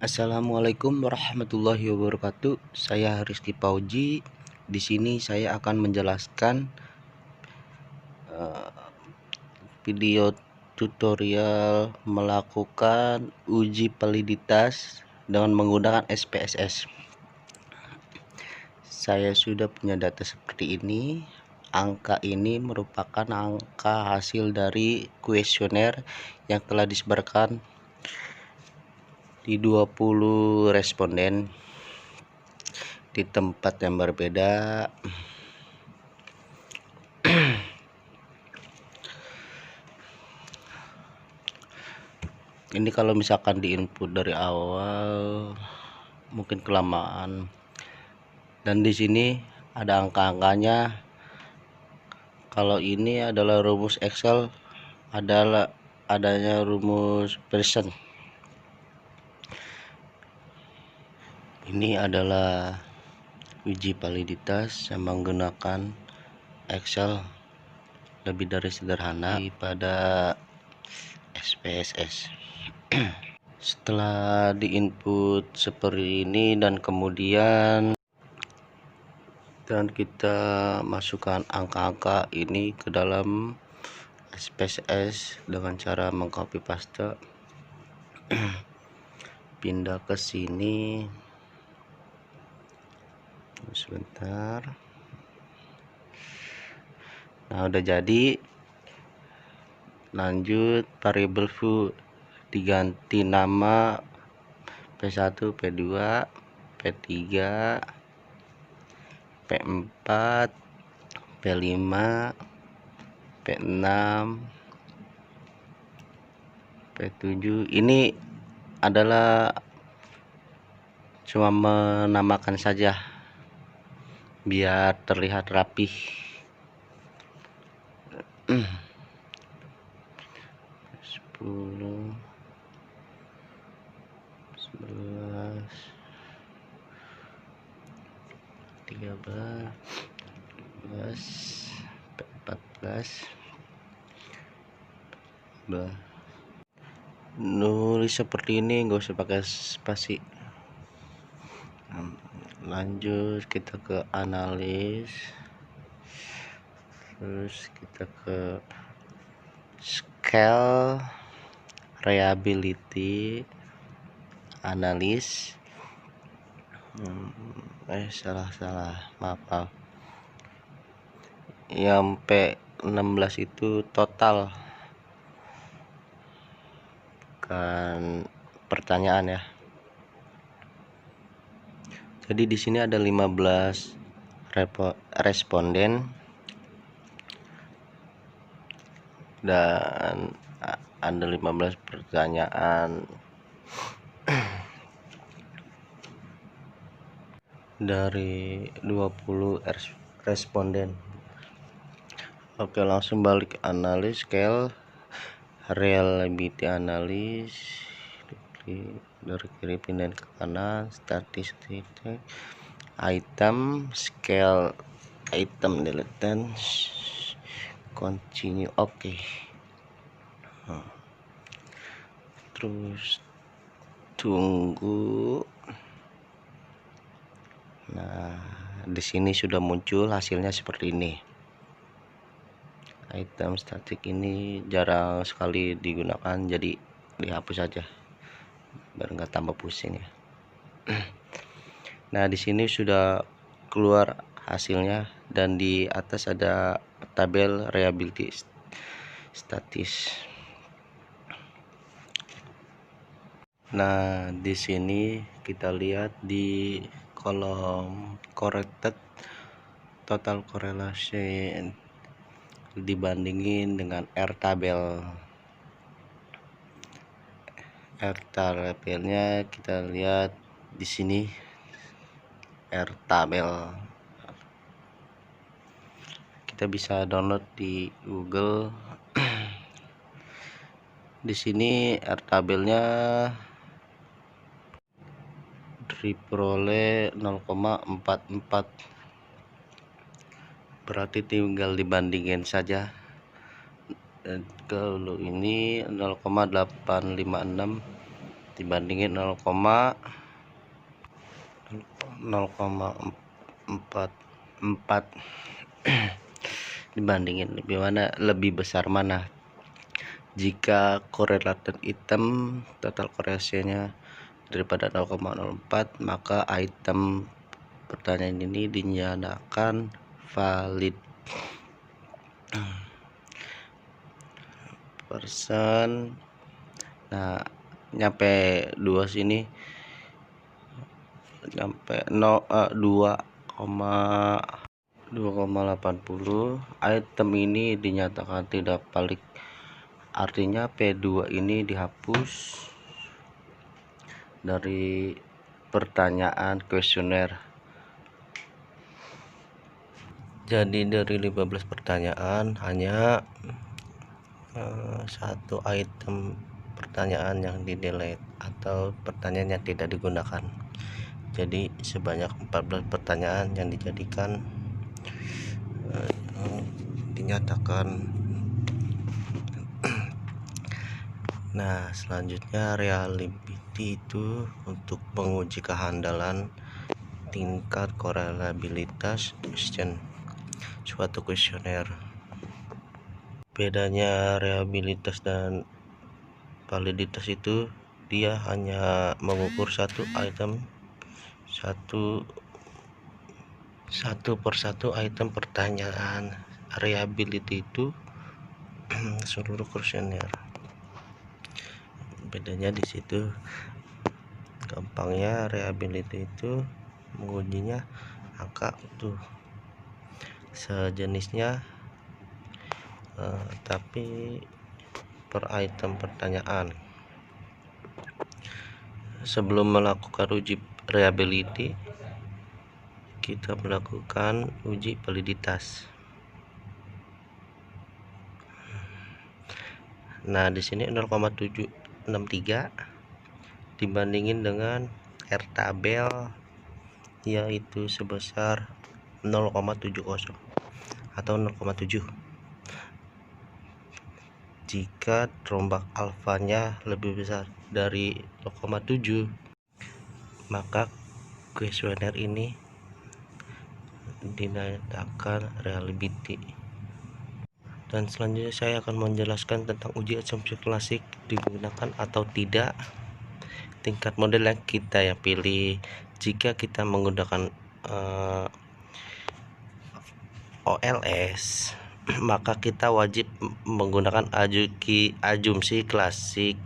Assalamualaikum warahmatullahi wabarakatuh. Saya Rizky Pauji. Di sini saya akan menjelaskan video tutorial melakukan uji validitas dengan menggunakan SPSS. Saya sudah punya data seperti ini. Angka ini merupakan angka hasil dari kuesioner yang telah disebarkan di 20 responden di tempat yang berbeda. Ini kalau misalkan di input dari awal mungkin kelamaan, dan di sini ada angka-angkanya. Kalau ini adalah rumus Excel, adanya rumus Pearson. Ini adalah uji validitas yang menggunakan Excel, lebih dari sederhana pada SPSS. Setelah diinput seperti ini dan kemudian kita masukkan angka-angka ini ke dalam SPSS dengan cara mengcopy paste, pindah ke sini sebentar. Nah, udah jadi. Lanjut, variabel foo diganti nama P1, P2, P3, P4, P5, P6, P7. Ini adalah cuma menamakan saja biar terlihat rapih. 10, 11, 13, 14, 14. Nulis seperti ini, nggak usah pakai spasi. Lanjut kita ke analis, terus kita ke scale, reliability, analis. Salah, maaf. Yang P16 itu total, bukan pertanyaan ya. Jadi di sini ada 15 responden dan ada 15 pertanyaan. Dari 20 responden. Oke, langsung balik analis, scale, reliability analis, dari kiri pindahin ke kanan, statistik, item, scale, item delete, continue. Oke. Terus tunggu. Nah, di sini sudah muncul hasilnya seperti ini. Item statik ini jarang sekali digunakan, jadi dihapus saja biar nggak tambah pusing ya. Nah, di sini sudah keluar hasilnya dan di atas ada tabel reliability statis. Nah, di sini kita lihat di kolom corrected total correlation dibandingin dengan R tabel. R tabelnya kita lihat di sini, R tabel. Kita bisa download di Google. Di sini R tabelnya diperoleh 0,44, berarti tinggal dibandingin saja. Dan kalau ini 0,856, dibandingin 0,44 dibandingin lebih besar mana. Jika korelator item total korelasinya daripada 0,04, maka item pertanyaan ini dinyatakan valid. Persen, nah nyampe 2 sini, nyampe 2,80, item ini dinyatakan tidak valid, artinya P2 ini dihapus dari pertanyaan kuesioner. Jadi dari 15 pertanyaan hanya satu item pertanyaan yang di delete atau pertanyaan yang tidak digunakan. Jadi sebanyak 14 pertanyaan yang dijadikan dinyatakan. Nah, selanjutnya reliability itu untuk menguji kehandalan tingkat korelabilitas question suatu kuesioner. Bedanya reliabilitas dan validitas itu dia hanya mengukur satu item, satu persatu item pertanyaan. Reliability itu seluruh kuesioner. Bedanya di situ. Gampangnya reliability itu mengujinya angka utuh, sejenisnya tapi per item pertanyaan. Sebelum melakukan uji reliability, kita melakukan uji validitas. Nah, di sini 0,763 dibandingin dengan R tabel yaitu sebesar 0,70 atau 0,7. Jika rombak alfanya lebih besar dari 0,7, maka kuesioner ini dinyatakan reliability. Dan selanjutnya saya akan menjelaskan tentang uji asumsi klasik digunakan atau tidak, tingkat model yang kita pilih. Jika kita menggunakan OLS, maka kita wajib menggunakan asumsi klasik.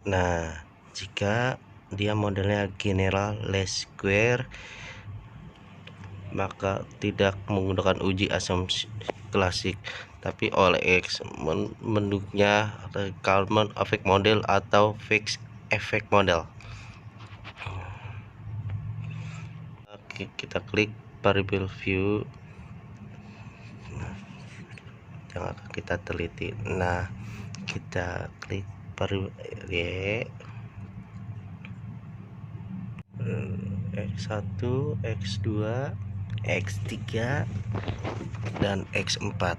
Nah, jika dia modelnya general least square, maka tidak menggunakan uji asumsi klasik, tapi OLX bentuknya Kalman effect model atau fixed effect model. Oke, kita klik variable view yang akan kita teliti. Nah, kita klik variable X1, X2, X3 dan X4.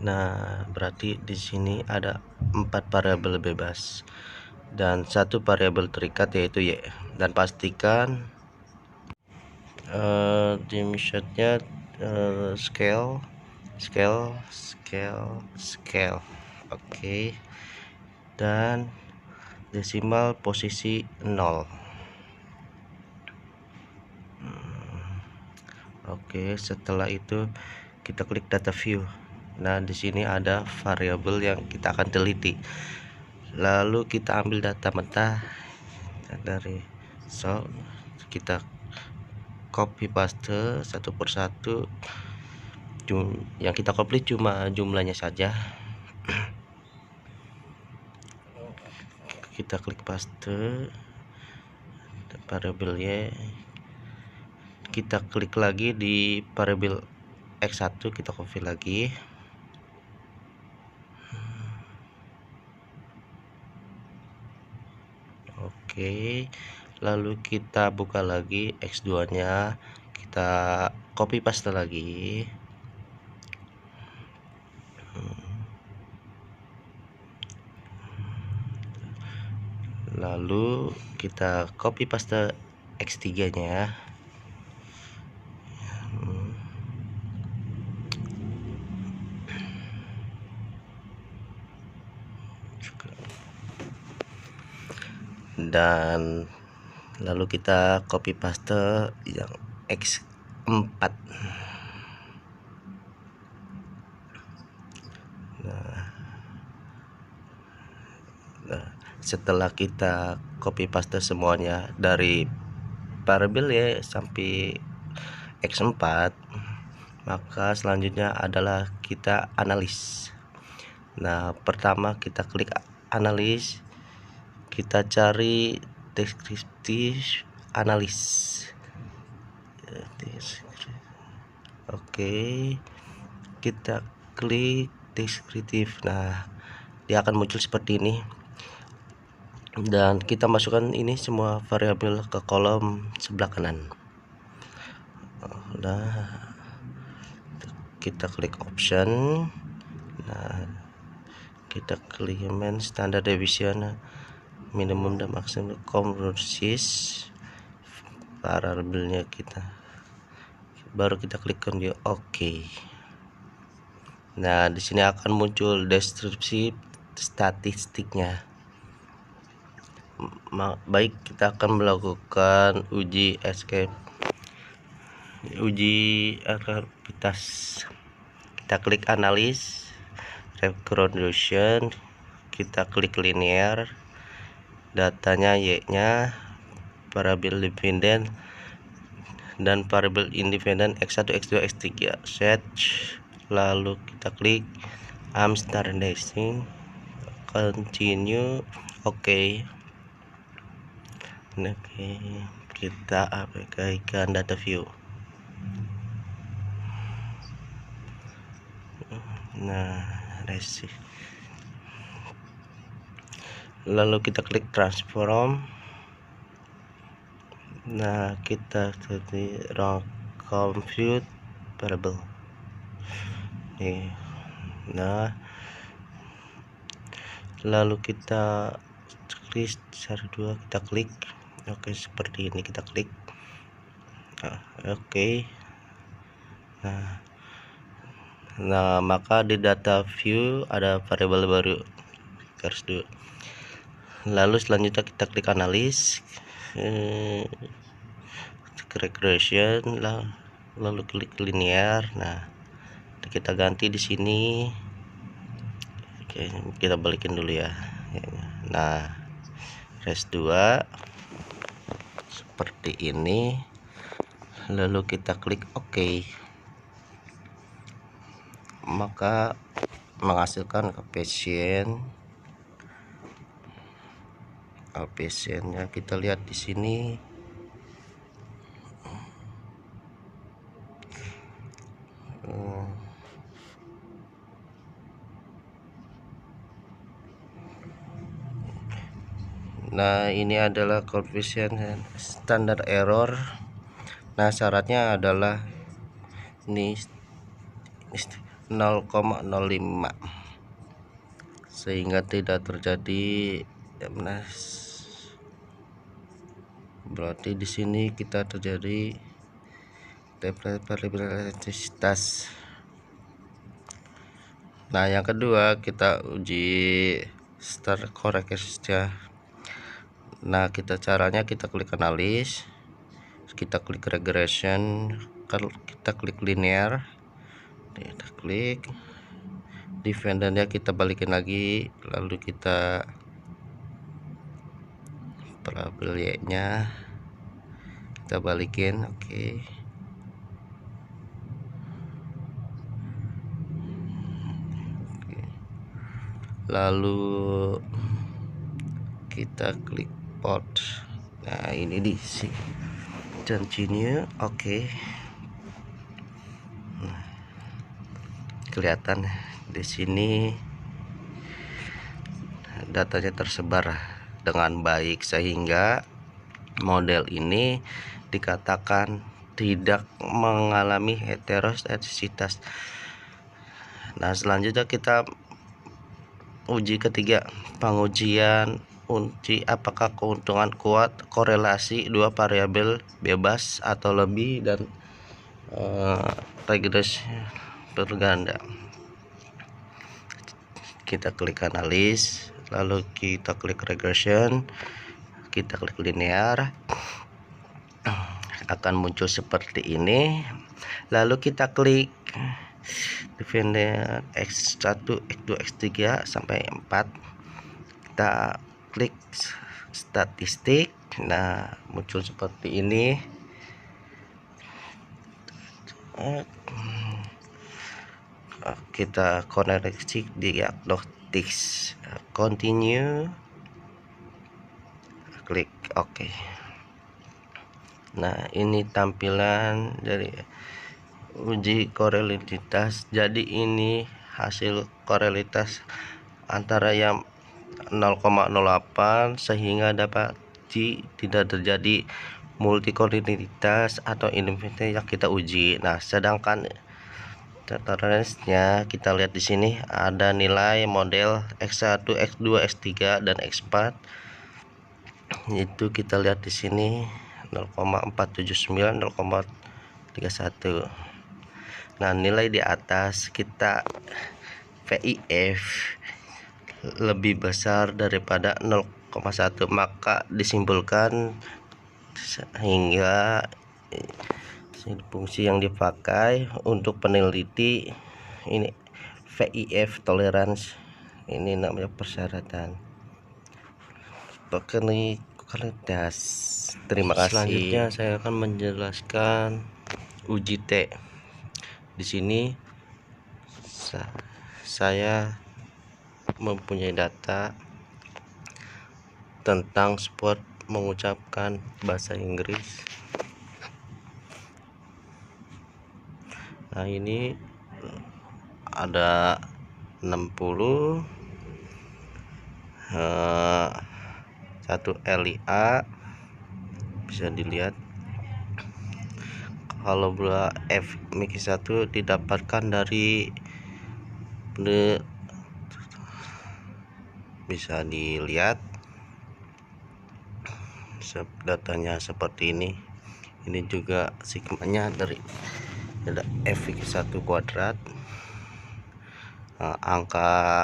Nah, berarti di sini ada 4 variabel bebas dan 1 variabel terikat yaitu Y. Dan pastikan dimensionnya scale. Oke. Dan desimal posisi 0. Oke, setelah itu kita klik data view. Nah, di sini ada variabel yang kita akan teliti. Lalu kita ambil data mentah dari kita copy paste satu persatu. Yang kita copy cuma jumlahnya saja. Kita klik paste variabel Y. Kita klik lagi di variabel X1, kita copy lagi. Oke, lalu kita buka lagi X2 nya, kita copy paste lagi. Lalu kita copy paste X3 nya. Dan lalu kita copy paste yang X4. Nah, setelah kita copy paste semuanya dari variabel ya sampai X4, maka selanjutnya adalah kita analis. Nah, pertama kita klik analis, kita cari deskriptif analis. Oke, kita klik deskriptif. Nah, dia akan muncul seperti ini, dan kita masukkan ini semua variabel ke kolom sebelah kanan. Nah, kita klik option. Nah, kita klik main standar deviation, minimum dan maksimum conversis variabelnya kita, baru kita klik dia oke. Nah, di sini akan muncul deskripsi statistiknya. Baik, kita akan melakukan uji aktivitas. Kita klik analis, regression, kita klik linear, datanya y nya variabel dependent dan variabel independent x1 x2 x3 set. Lalu kita klik standardizing, continue, oke. Kita aplikasikan data view. Nah, lalu kita klik transform. Nah, kita compute variable. Nah, lalu kita klik dua, kita klik oke, seperti ini kita klik oke. Nah, maka di data view ada variabel baru garis 2. Lalu selanjutnya kita klik analis, regression, lalu klik linear. Nah, kita ganti di sini. Oke, kita balikin dulu ya. Nah, res 2 seperti ini. Lalu kita klik oke. Maka menghasilkan koefisiennya kita lihat di sini. Nah, ini adalah koefisien standar error. Nah, syaratnya adalah ini 0,05 sehingga tidak terjadi berarti di sini kita terjadi variabilitas. Nah, yang kedua kita uji start correctnya. Nah, caranya kita klik analis, kita klik regression, kita klik linear, kita klik dependentnya kita balikin lagi, lalu kita variabel y nya kita balikin, oke. Lalu kita klik port. Nah, ini di sini continue, oke. Kelihatan di sini datanya tersebar dengan baik sehingga model ini dikatakan tidak mengalami heteroskedasitas. Nah, selanjutnya kita uji ketiga, pengujian uji apakah keuntungan kuat korelasi dua variabel bebas atau lebih dan regresi berganda. Kita klik analis, lalu kita klik regression, kita klik linear, akan muncul seperti ini. Lalu kita klik defender X1, X2, X3 sampai 4. Kita klik statistik. Nah, muncul seperti ini. Kita koneksi diagnostik, continue, klik OK. Nah, ini tampilan dari uji korelativitas. Jadi ini hasil korelativitas antara yang 0,08 sehingga dapat tidak terjadi multikolinitas atau independen yang kita uji. Nah, sedangkan toleransinya kita lihat di sini ada nilai model X1, X2, X3 dan X4. Itu kita lihat di sini 0,479, 0,31. Nah, nilai di atas kita VIF lebih besar daripada 0,1, maka disimpulkan sehingga fungsi yang dipakai untuk peneliti ini VIF tolerance, ini namanya persyaratan kualitas. Terima kasih. Selanjutnya saya akan menjelaskan uji T. Di sini saya mempunyai data tentang sport mengucapkan bahasa Inggris. Nah, ini ada 60 satu LIA, bisa dilihat. Kalau bola F mix 1 didapatkan dari bisa dilihat datanya seperti ini. Ini juga sigmanya dari F1 kuadrat. Angka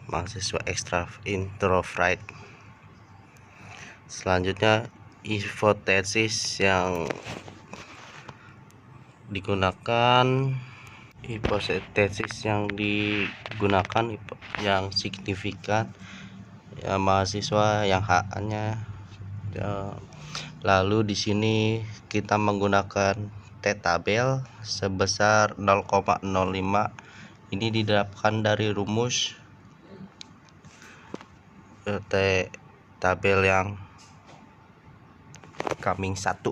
mahasiswa ekstra introvert. Selanjutnya hipotesis yang digunakan yang signifikan ya, mahasiswa yang haknya ya. Lalu di sini kita menggunakan T-tabel sebesar 0,05. Ini didapatkan dari rumus T-tabel yang Cummings 1.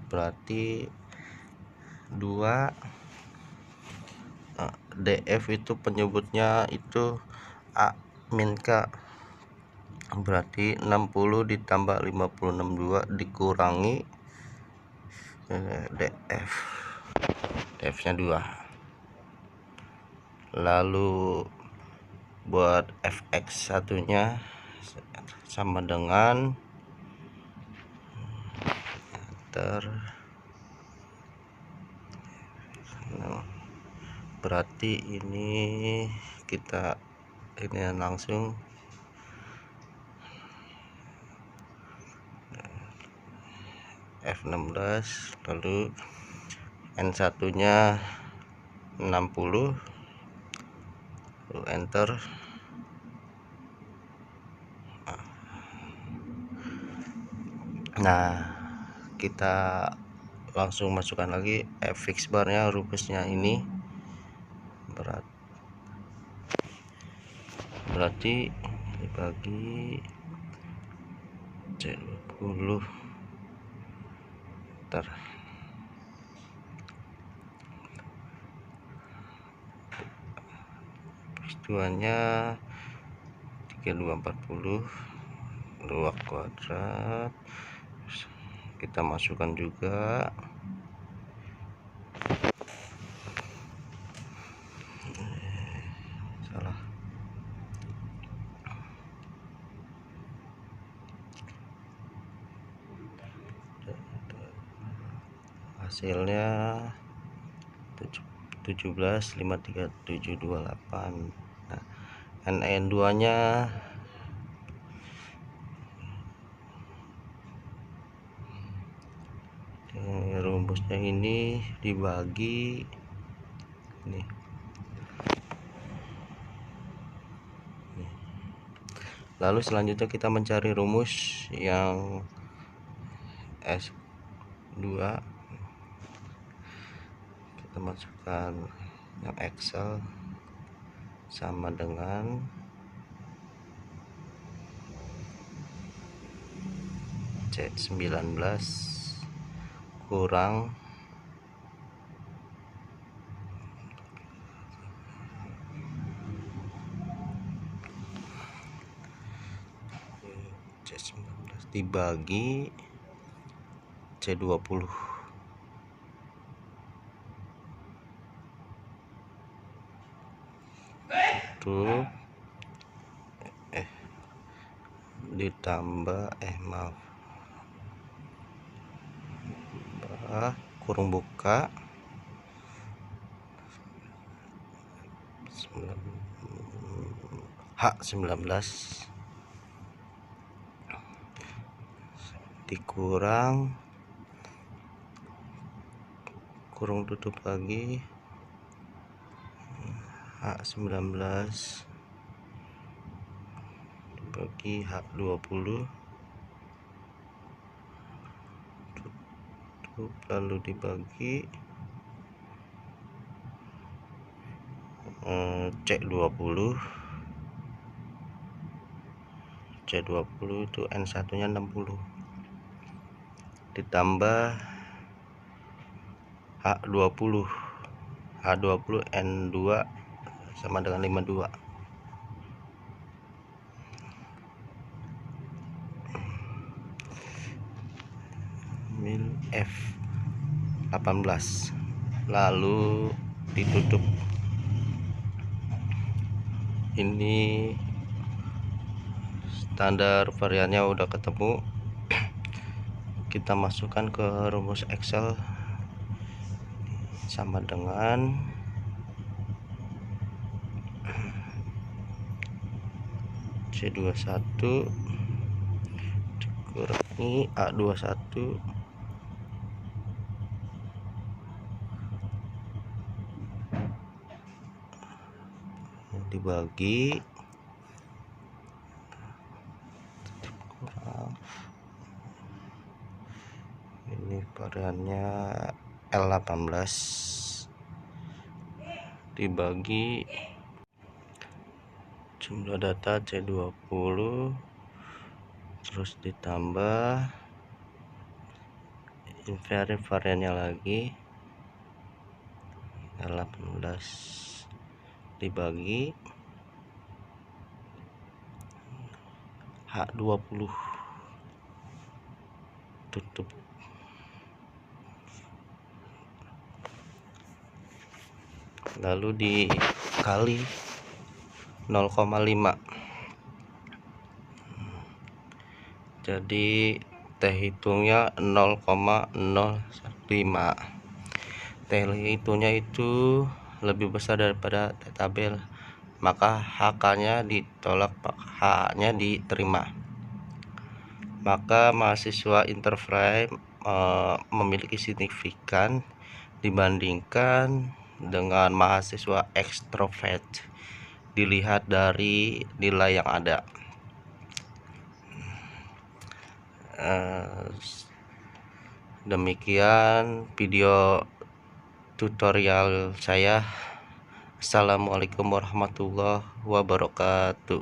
Berarti 2 DF itu penyebutnya itu A min K. Berarti 60 ditambah 562 dikurangi DF. DF-nya 2. Lalu buat Fx satunya sama dengan berarti ini langsung F16, lalu N satunya 60, lalu enter. Nah, kita langsung masukkan lagi fix barnya, rumusnya ini berarti dibagi C20 peristiwanya 3240 2 kuadrat. Kita masukkan juga hasilnya 17,53728. Nah, NN2 nya rumusnya ini dibagi ini. Lalu selanjutnya kita mencari rumus yang S2. Kita masukkan yang Excel sama dengan C19 kurang C19 dibagi C20. Itu ditambah kurung buka H19 dikurang kurung tutup lagi H19 dibagi H20 tutup, lalu dibagi C20 itu N1 nya 60 ditambah H20 N2 sama dengan 52. Mil F18 lalu ditutup. Ini standar variannya udah ketemu, kita masukkan ke rumus Excel sama dengan C21 dikurangi A21 dibagi kurang, ini variannya L18 dibagi jumlah data C20 terus ditambah invariant variannya lagi L18 dibagi H20 tutup. Lalu dikali 0,5. Jadi T hitungnya 0,05. T hitungnya itu lebih besar daripada T tabel, maka HK-nya ditolak, H-nya diterima. Maka mahasiswa interframe memiliki signifikan dibandingkan dengan mahasiswa ekstrovert dilihat dari nilai yang ada. Demikian video tutorial saya. Assalamualaikum warahmatullahi wabarakatuh.